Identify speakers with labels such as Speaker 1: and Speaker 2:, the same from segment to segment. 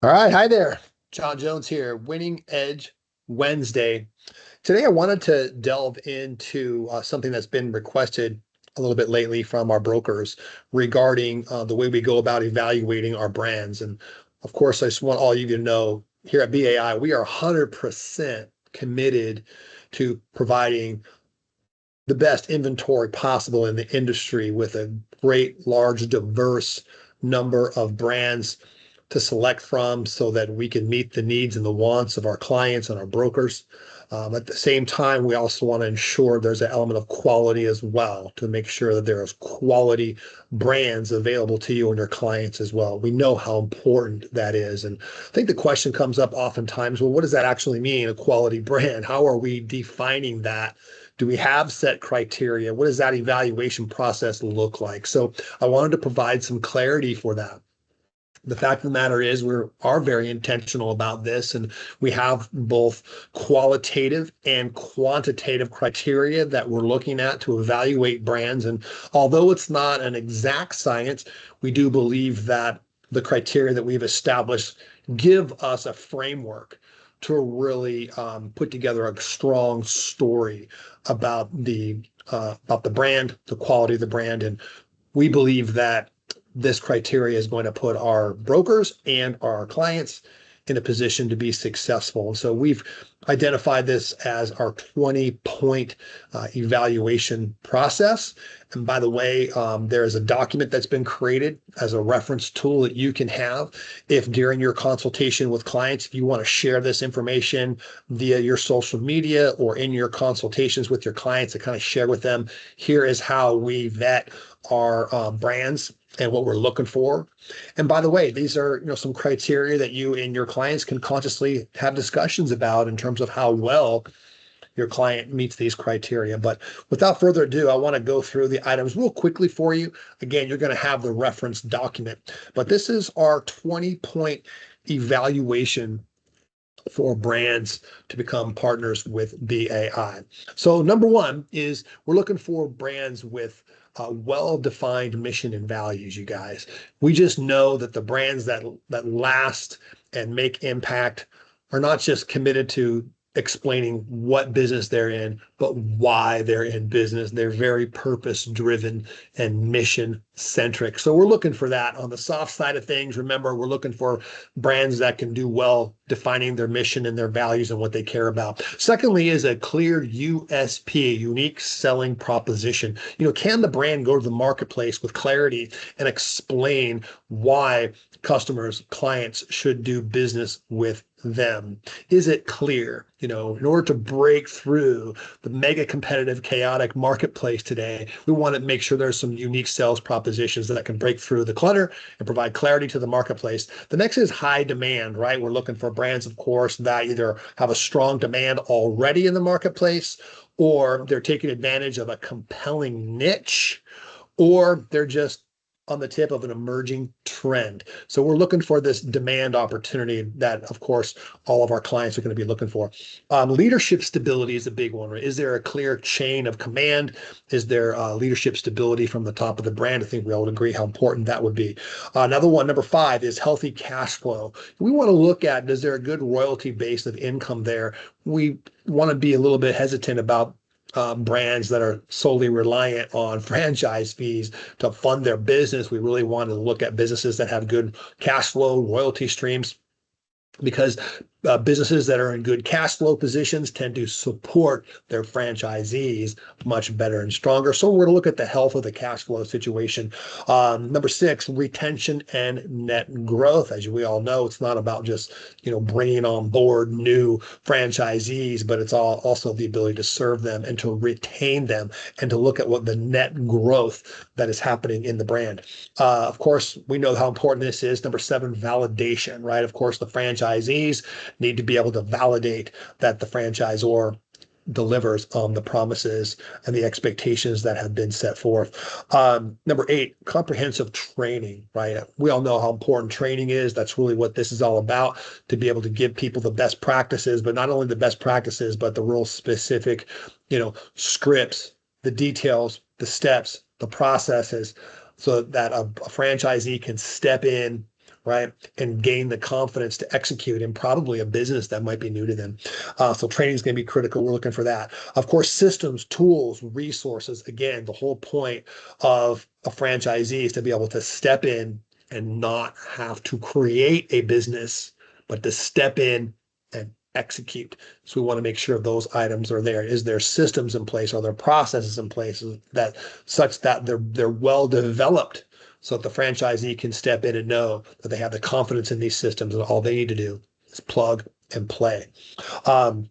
Speaker 1: All right, hi there. Jon Jones here, Winning Edge Wednesday. Today, I wanted to delve into something that's been requested a little bit lately from our brokers regarding the way we go about evaluating our brands. And of course, I just want all of you to know here at BAI, we are 100% committed to providing the best inventory possible in the industry with a great, large, diverse number of brands to select from so that we can meet the needs and the wants of our clients and our brokers. At the same time, we also want to ensure there's an element of quality as well to make sure that there's quality brands available to you and your clients as well. We know how important that is. And I think the question comes up oftentimes, well, what does that actually mean, a quality brand? How are we defining that? Do we have set criteria? What does that evaluation process look like? So I wanted to provide some clarity for that. The fact of the matter is we are very intentional about this, and we have both qualitative and quantitative criteria that we're looking at to evaluate brands. And although it's not an exact science, we do believe that the criteria that we've established give us a framework to really put together a strong story about the brand, the quality of the brand, and we believe that this criteria is going to put our brokers and our clients in a position to be successful. And so we've identified this as our 20-point evaluation process. And by the way, there is a document that's been created as a reference tool that you can have if during your consultation with clients, if you want to share this information via your social media or in your consultations with your clients to kind of share with them, here is how we vet our brands and what we're looking for. And by the way, these are some criteria that you and your clients can consciously have discussions about in terms of how well your client meets these criteria. But without further ado, I want to go through the items real quickly for you. Again, you're going to have the reference document, but this is our 20-point evaluation for brands to become partners with BAI. So number one is we're looking for brands with a well-defined mission and values, you guys. We just know that the brands that last and make impact are not just committed to explaining what business they're in, but why they're in business. They're very purpose driven and mission centric. So we're looking for that on the soft side of things. Remember, we're looking for brands that can do well defining their mission and their values and what they care about. Secondly, is a clear USP, unique selling proposition. Can the brand go to the marketplace with clarity and explain why customers, clients should do business with them? Is it clear? In order to break through the mega competitive, chaotic marketplace today, we want to make sure there's some unique sales propositions that can break through the clutter and provide clarity to the marketplace. The next is high demand, right? We're looking for brands, of course, that either have a strong demand already in the marketplace, or they're taking advantage of a compelling niche, or they're just on the tip of an emerging trend. So we're looking for this demand opportunity that, of course, all of our clients are going to be looking for. Leadership stability is a big one. Right? Is there a clear chain of command? Is there leadership stability from the top of the brand? I think we all agree how important that would be. Another one, number 5, is healthy cash flow. We want to look at, is there a good royalty base of income there? We want to be a little bit hesitant about brands that are solely reliant on franchise fees to fund their business. We really want to look at businesses that have good cash flow, royalty streams, because businesses that are in good cash flow positions tend to support their franchisees much better and stronger. So we're going to look at the health of the cash flow situation. Number 6, retention and net growth. As we all know, it's not about just bringing on board new franchisees, but it's also the ability to serve them and to retain them and to look at what the net growth that is happening in the brand. Of course, we know how important this is. Number 7, validation, right? Of course, the franchisees need to be able to validate that the franchisor delivers on the promises and the expectations that have been set forth. Number 8, comprehensive training, right? We all know how important training is. That's really what this is all about, to be able to give people the best practices, but not only the best practices, but the real specific, scripts, the details, the steps, the processes, so that a franchisee can step in, right? And gain the confidence to execute in probably a business that might be new to them. So training is going to be critical. We're looking for that. Of course, systems, tools, resources. Again, the whole point of a franchisee is to be able to step in and not have to create a business, but to step in and execute. So we want to make sure those items are there. Is there systems in place? Are there processes in place that such that they're well developed so that the franchisee can step in and know that they have the confidence in these systems and all they need to do is plug and play. Um,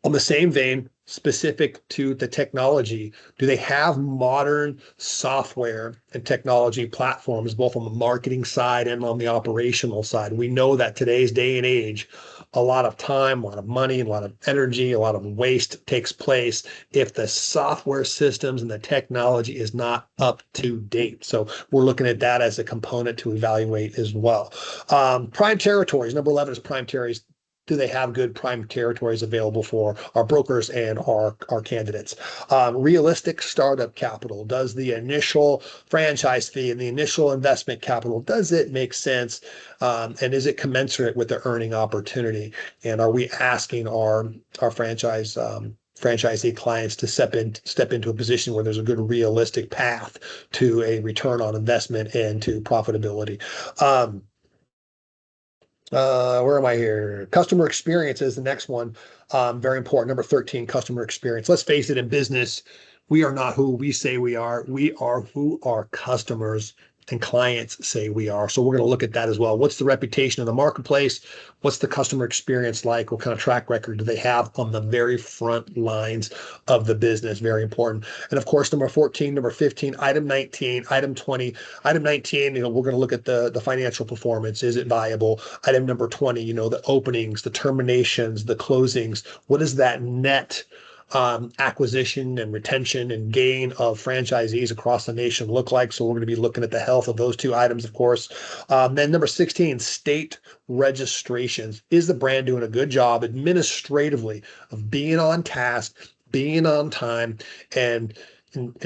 Speaker 1: on the same vein, specific to the technology, do they have modern software and technology platforms, both on the marketing side and on the operational side? We know that today's day and age, a lot of time, a lot of money, a lot of energy, a lot of waste takes place if the software systems and the technology is not up to date. So we're looking at that as a component to evaluate as well. Prime territories, number 11 is prime territories. Do they have good prime territories available for our brokers and our candidates? Realistic startup capital. Does the initial franchise fee and the initial investment capital, does it make sense? And is it commensurate with the earning opportunity? And are we asking our franchisee clients to step into a position where there's a good realistic path to a return on investment and to profitability? Where am I here? Customer experience is the next one. Very important. Number 13, customer experience. Let's face it, in business, we are not who we say we are. We are who our customers and clients say we are. So we're going to look at that as well. What's the reputation of the marketplace? What's the customer experience like? What kind of track record do they have on the very front lines of the business? Very important. And of course, number 14, number 15, item 19, item 20, item 19, we're going to look at the financial performance. Is it viable? Item number 20, the openings, the terminations, the closings. What is that net acquisition and retention and gain of franchisees across the nation look like? So we're going to be looking at the health of those two items, of course. Then number 16, state registrations. Is the brand doing a good job administratively of being on task, being on time, and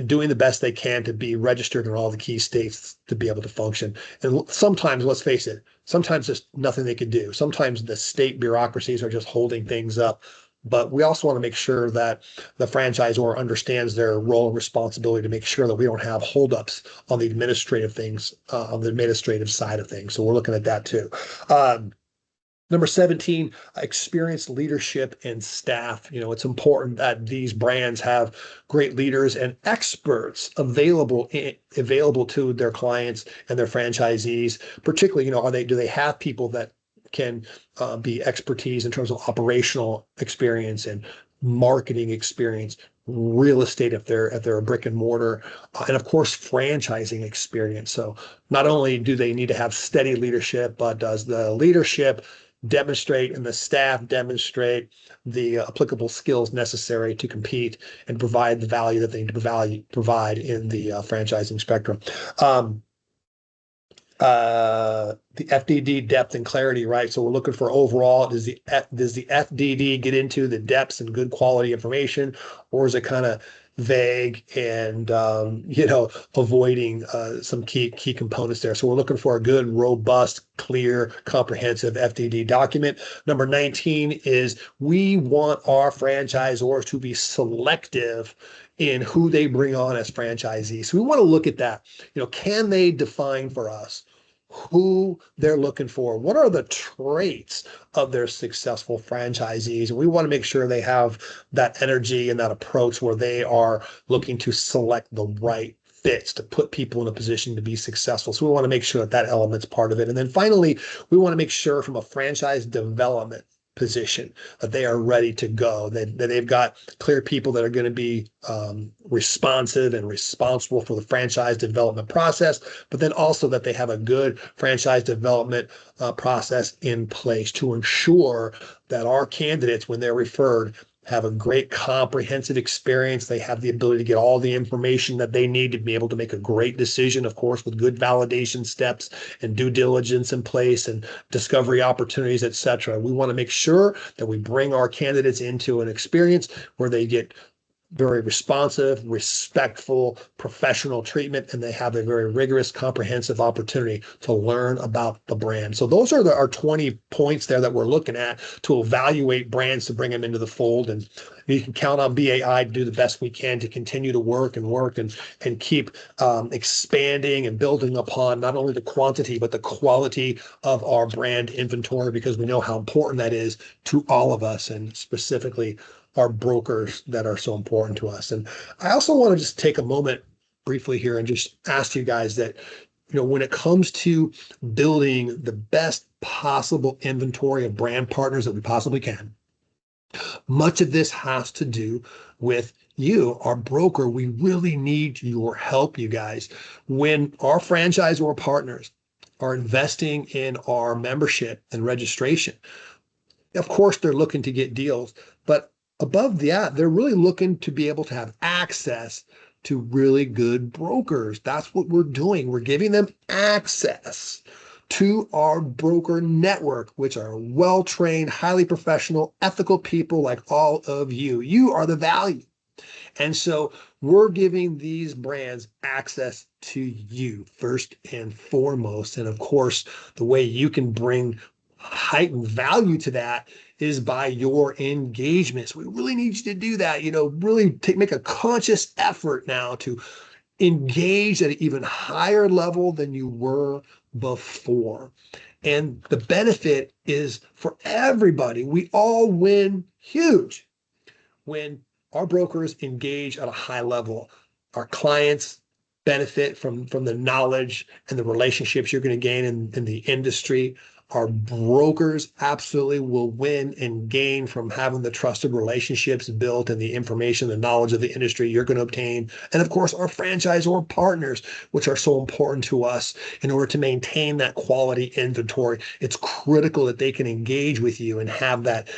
Speaker 1: doing the best they can to be registered in all the key states to be able to function? And sometimes, let's face it, sometimes there's nothing they can do. Sometimes the state bureaucracies are just holding things up. But we also want to make sure that the franchisor understands their role and responsibility to make sure that we don't have holdups on the administrative things, on the administrative side of things. So we're looking at that too. Number 17, experienced leadership and staff. It's important that these brands have great leaders and experts available to their clients and their franchisees. Particularly, do they have people that can be expertise in terms of operational experience and marketing experience, real estate if they're a brick and mortar, and of course franchising experience. So not only do they need to have steady leadership, but does the leadership demonstrate and the staff demonstrate the applicable skills necessary to compete and provide the value that they need to provide in the franchising spectrum. The FDD depth and clarity, right? So we're looking for overall, does the FDD get into the depths and good quality information, or is it kind of vague and avoiding some key components there? So we're looking for a good, robust, clear, comprehensive FDD document. Number 19 is we want our franchisors to be selective in who they bring on as franchisees. So we want to look at that. Can they define for us who they're looking for? What are the traits of their successful franchisees? And we want to make sure they have that energy and that approach where they are looking to select the right fits to put people in a position to be successful. So we want to make sure that element's part of it. And then finally, we want to make sure from a franchise development position that they are ready to go, that they've got clear people that are going to be responsive and responsible for the franchise development process, but then also that they have a good franchise development process in place to ensure that our candidates, when they're referred, have a great comprehensive experience. They have the ability to get all the information that they need to be able to make a great decision, of course, with good validation steps and due diligence in place and discovery opportunities, etc. We want to make sure that we bring our candidates into an experience where they get very responsive, respectful, professional treatment, and they have a very rigorous, comprehensive opportunity to learn about the brand. So those are our 20 points there that we're looking at to evaluate brands to bring them into the fold. And you can count on BAI to do the best we can to continue to work and keep expanding and building upon not only the quantity, but the quality of our brand inventory, because we know how important that is to all of us, and specifically our brokers that are so important to us. And I also want to just take a moment briefly here and just ask you guys that, when it comes to building the best possible inventory of brand partners that we possibly can, much of this has to do with you, our broker. We really need your help, you guys. When our franchisor partners are investing in our membership and registration, of course, they're looking to get deals, but above that, they're really looking to be able to have access to really good brokers. That's what we're doing. We're giving them access to our broker network, which are well-trained, highly professional, ethical people like all of you. You are the value. And so we're giving these brands access to you first and foremost. And of course, the way you can bring heightened value to that is by your engagement. So we really need you to do that, really make a conscious effort now to engage at an even higher level than you were before. And the benefit is for everybody. We all win huge when our brokers engage at a high level. Our clients benefit from the knowledge and the relationships you're going to gain in the industry. Our brokers absolutely will win and gain from having the trusted relationships built and the information, the knowledge of the industry you're going to obtain. And of course, our franchisor partners, which are so important to us in order to maintain that quality inventory. It's critical that they can engage with you and have that,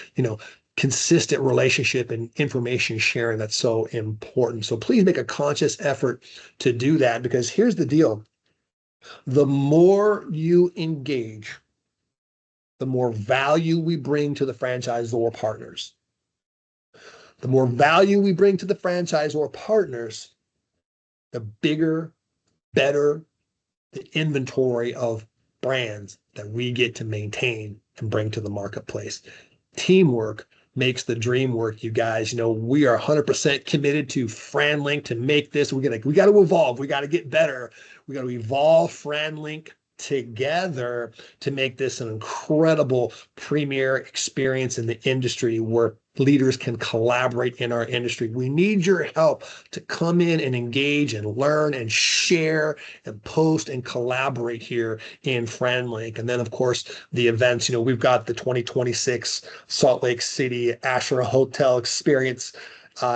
Speaker 1: consistent relationship and information sharing that's so important. So please make a conscious effort to do that, because here's the deal. The more you engage, the more value we bring to the franchisor partners. The more value we bring to the franchisor partners, the bigger, better the inventory of brands that we get to maintain and bring to the marketplace. Teamwork makes the dream work, you guys. We are 100% committed to FranLink to make this. We got to evolve. We got to get better. We got to evolve FranLink together to make this an incredible premier experience in the industry where leaders can collaborate in our industry. We need your help to come in and engage and learn and share and post and collaborate here in FranLink. And then, of course, the events. We've got the 2026 Salt Lake City Asher Hotel Experience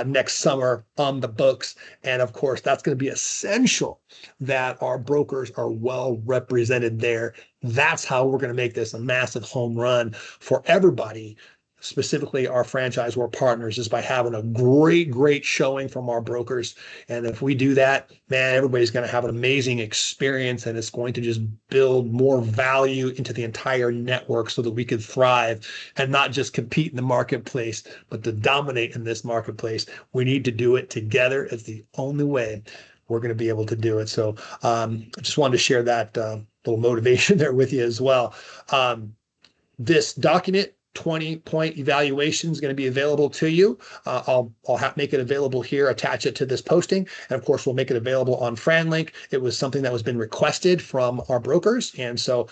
Speaker 1: next summer on the books. And of course, that's going to be essential that our brokers are well represented there. That's how we're going to make this a massive home run for everybody, specifically our franchisor partners, is by having a great showing from our brokers. And if we do that, man, everybody's going to have an amazing experience, and it's going to just build more value into the entire network so that we can thrive and not just compete in the marketplace, but to dominate in this marketplace. We need to do it together. It's the only way we're going to be able to do it. So I just wanted to share that little motivation there with you as well. This document, 20-point evaluation, is going to be available to you. I'll make it available here, attach it to this posting. And of course, we'll make it available on FranLink. It was something that was been requested from our brokers. And so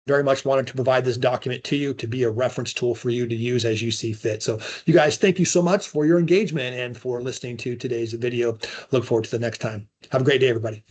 Speaker 1: very much wanted to provide this document to you to be a reference tool for you to use as you see fit. So you guys, thank you so much for your engagement and for listening to today's video. Look forward to the next time. Have a great day, everybody.